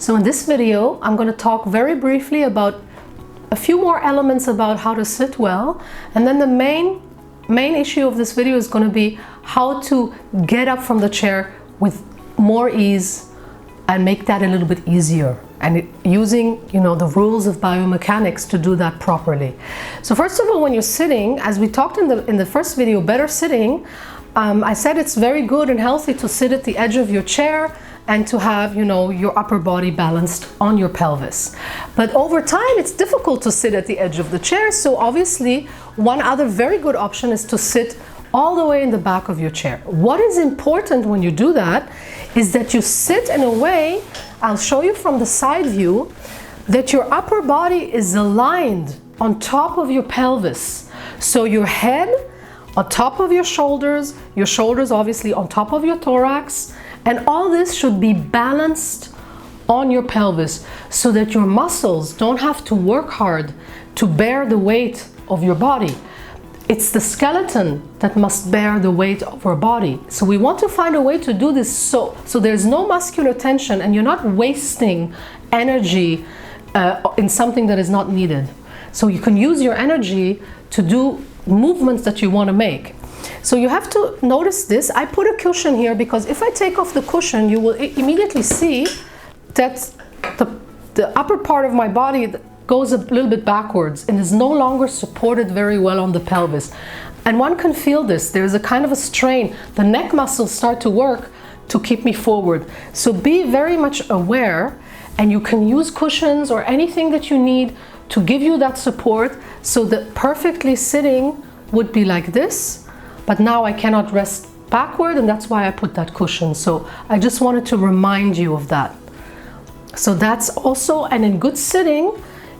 So in this video, I'm going to talk very briefly about a few more elements about how to sit well, and then the main issue of this video is going to be how to get up from the chair with more ease and make that a little bit easier, and using the rules of biomechanics to do that properly. So first of all, when you're sitting, as we talked in the first video, better sitting, I said it's very good and healthy to sit at the edge of your chair and to have your upper body balanced on your pelvis. But over time it's difficult to sit at the edge of the chair, so obviously one other very good option is to sit all the way in the back of your chair. What is important when you do that is that you sit in a way, I'll show you from the side view, that your upper body is aligned on top of your pelvis. So your head on top of your shoulders obviously on top of your thorax, and all this should be balanced on your pelvis so that your muscles don't have to work hard to bear the weight of your body. It's the skeleton that must bear the weight of our body. So we want to find a way to do this so there's no muscular tension and you're not wasting energy in something that is not needed. So you can use your energy to do movements that you want to make. So you have to notice this. I put a cushion here because if I take off the cushion, you will immediately see that the upper part of my body goes a little bit backwards and is no longer supported very well on the pelvis. And one can feel this. There's a kind of a strain. The neck muscles start to work to keep me forward. So be very much aware, and you can use cushions or anything that you need to give you that support, so that perfectly sitting would be like this. But now I cannot rest backward, and that's why I put that cushion. So I just wanted to remind you of that. So that's also, and in good sitting,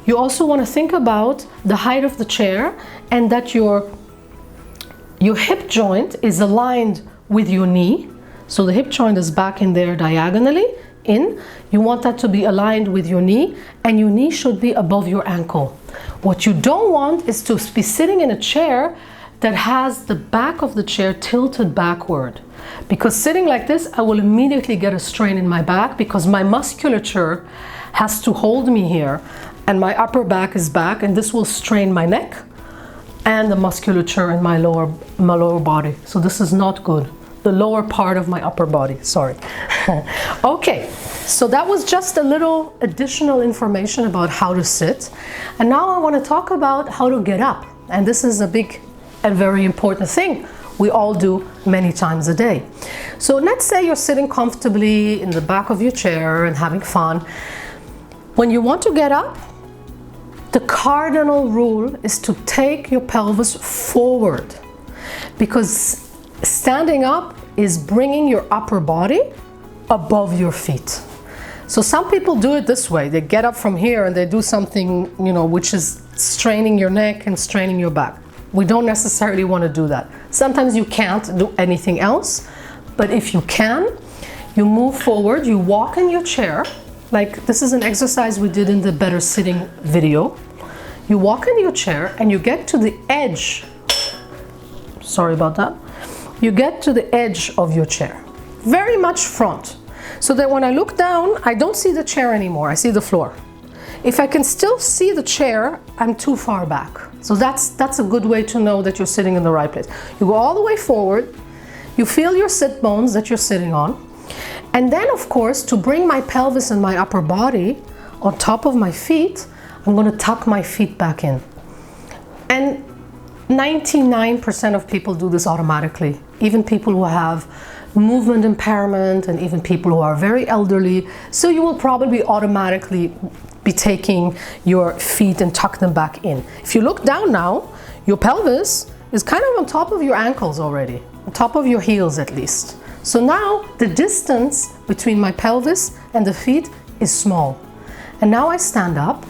you also want to think about the height of the chair, and that your hip joint is aligned with your knee. So the hip joint is back in there diagonally in. You want that to be aligned with your knee, and your knee should be above your ankle. What you don't want is to be sitting in a chair that has the back of the chair tilted backward, because sitting like this I will immediately get a strain in my back because my musculature has to hold me here and my upper back is back, and this will strain my neck and the musculature in my lower body. So this is not good. The lower part of my upper body, sorry. Okay, so that was just a little additional information about how to sit. And now I want to talk about how to get up. And this is a big and very important thing we all do many times a day. So let's say you're sitting comfortably in the back of your chair and having fun. When you want to get up, the cardinal rule is to take your pelvis forward, because standing up is bringing your upper body above your feet. So some people do it this way. They get up from here and they do something, which is straining your neck and straining your back. We don't necessarily want to do that. Sometimes you can't do anything else, but if you can, you move forward, you walk in your chair. Like this is an exercise we did in the better sitting video. You walk in your chair and you get to the edge. Sorry about that. You get to the edge of your chair, very much front, so that when I look down, I don't see the chair anymore, I see the floor. If I can still see the chair, I'm too far back. So that's a good way to know that you're sitting in the right place. You go all the way forward, you feel your sit bones that you're sitting on, and then of course, to bring my pelvis and my upper body on top of my feet, I'm going to tuck my feet back in. And 99% of people do this automatically, even people who have movement impairment and even people who are very elderly. So you will probably automatically be taking your feet and tuck them back in. If you look down now, your pelvis is kind of on top of your ankles already, on top of your heels at least. So now the distance between my pelvis and the feet is small. And now I stand up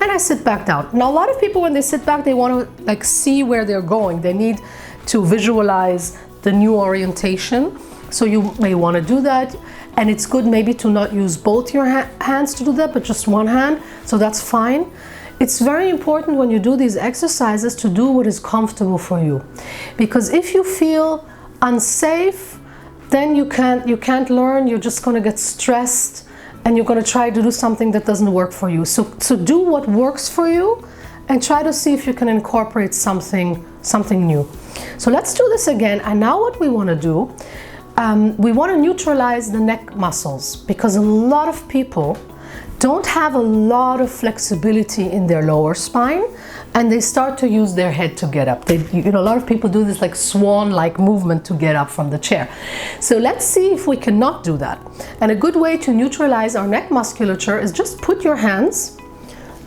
and I sit back down. Now a lot of people, when they sit back, they want to see where they're going. They need to visualize the new orientation. So you may want to do that. And it's good maybe to not use both your hands to do that, but just one hand. So that's fine. It's very important when you do these exercises to do what is comfortable for you. Because if you feel unsafe then you can't learn. You're just going to get stressed, and you're going to try to do something that doesn't work for you. So do what works for you, and try to see if you can incorporate something new. So let's do this again. And now what we want to do, we want to neutralize the neck muscles, because a lot of people don't have a lot of flexibility in their lower spine, and they start to use their head to get up. A lot of people do this like swan-like movement to get up from the chair. So let's see if we cannot do that. And a good way to neutralize our neck musculature is just put your hands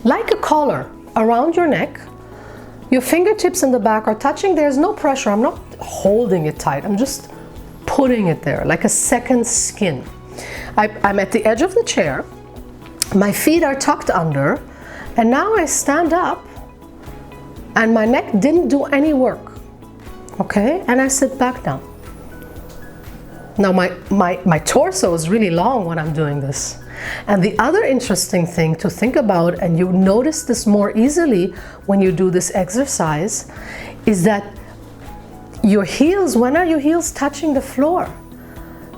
like a collar around your neck. Your fingertips in the back are touching. There's no pressure. I'm not holding it tight. I'm just putting it there like a second skin. I'm at the edge of the chair. My feet are tucked under, and now I stand up, and my neck didn't do any work. Okay, and I sit back down. Now my torso is really long when I'm doing this. And the other interesting thing to think about, and you notice this more easily when you do this exercise, is that your heels, when are your heels touching the floor?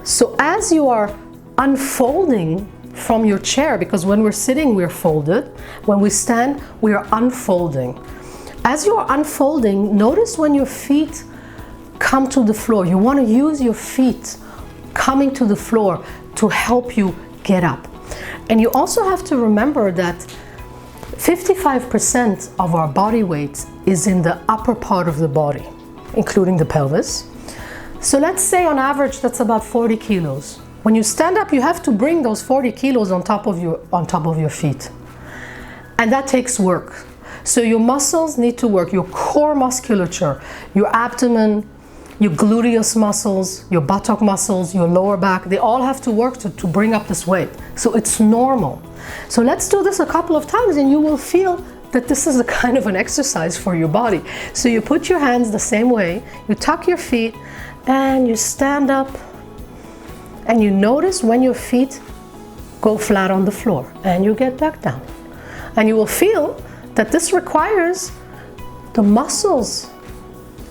So as you are unfolding from your chair, because when we're sitting we're folded, when we stand we are unfolding. As you are unfolding, notice when your feet come to the floor. You want to use your feet coming to the floor to help you get up. And you also have to remember that 55% of our body weight is in the upper part of the body, including the pelvis. So let's say on average that's about 40 kilos. When you stand up, you have to bring those 40 kilos on top of your feet. And that takes work. So your muscles need to work, your core musculature, your abdomen, your gluteus muscles, your buttock muscles, your lower back, they all have to work to bring up this weight. So it's normal. So let's do this a couple of times, and you will feel that this is a kind of an exercise for your body. So you put your hands the same way, you tuck your feet, and you stand up, and you notice when your feet go flat on the floor, and you get back down. And you will feel that this requires the muscles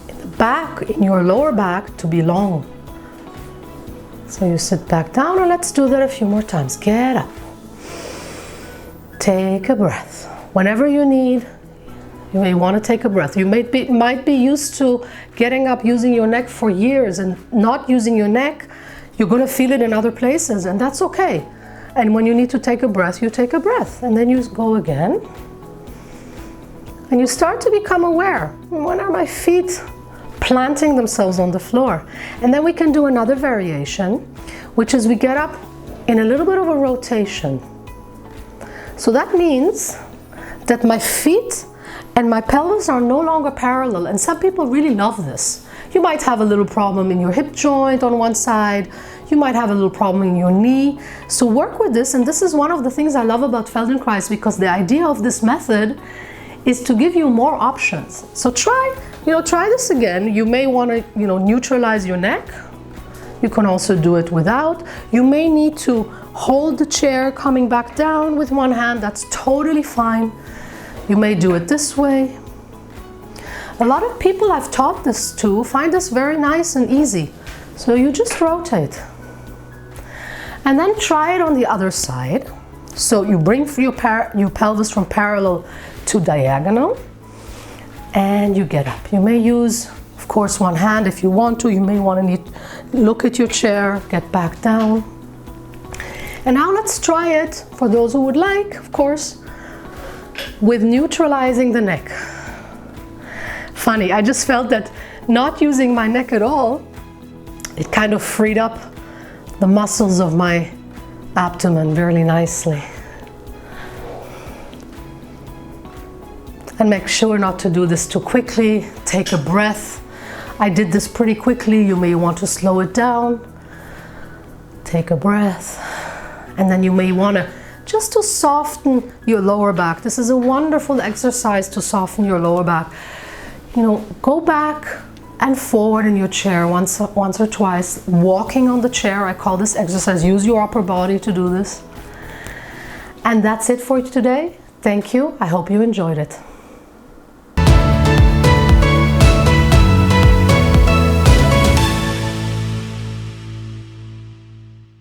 in the back, in your lower back, to be long. So you sit back down, and let's do that a few more times. Get up. Take a breath. Whenever you need, you may want to take a breath. You might be used to getting up using your neck for years and not using your neck. You're going to feel it in other places, and that's okay. And when you need to take a breath, you take a breath, and then you go again. And you start to become aware. When are my feet planting themselves on the floor? And then we can do another variation, which is we get up in a little bit of a rotation. So that means that my feet and my pelvis are no longer parallel, and some people really love this. You might have a little problem in your hip joint on one side, you might have a little problem in your knee. So work with this, and this is one of the things I love about Feldenkrais, because the idea of this method is to give you more options. So try this again. You may want to, neutralize your neck. You can also do it without. You may need to hold the chair coming back down with one hand. That's totally fine. You may do it this way. A lot of people I've taught this to find this very nice and easy. So you just rotate. And then try it on the other side. So you bring your pelvis from parallel to diagonal, and you get up. You may use, of course, one hand if you want to. You may want to look at your chair, get back down. And now let's try it, for those who would like, of course, with neutralizing the neck. Funny, I just felt that not using my neck at all, it kind of freed up the muscles of my abdomen very nicely. And make sure not to do this too quickly. Take a breath. I did this pretty quickly. You may want to slow it down. Take a breath. And then you may want to just to soften your lower back. This is a wonderful exercise to soften your lower back. Go back and forward in your chair once or twice. Walking on the chair, I call this exercise. Use your upper body to do this. And that's it for today. Thank you. I hope you enjoyed it.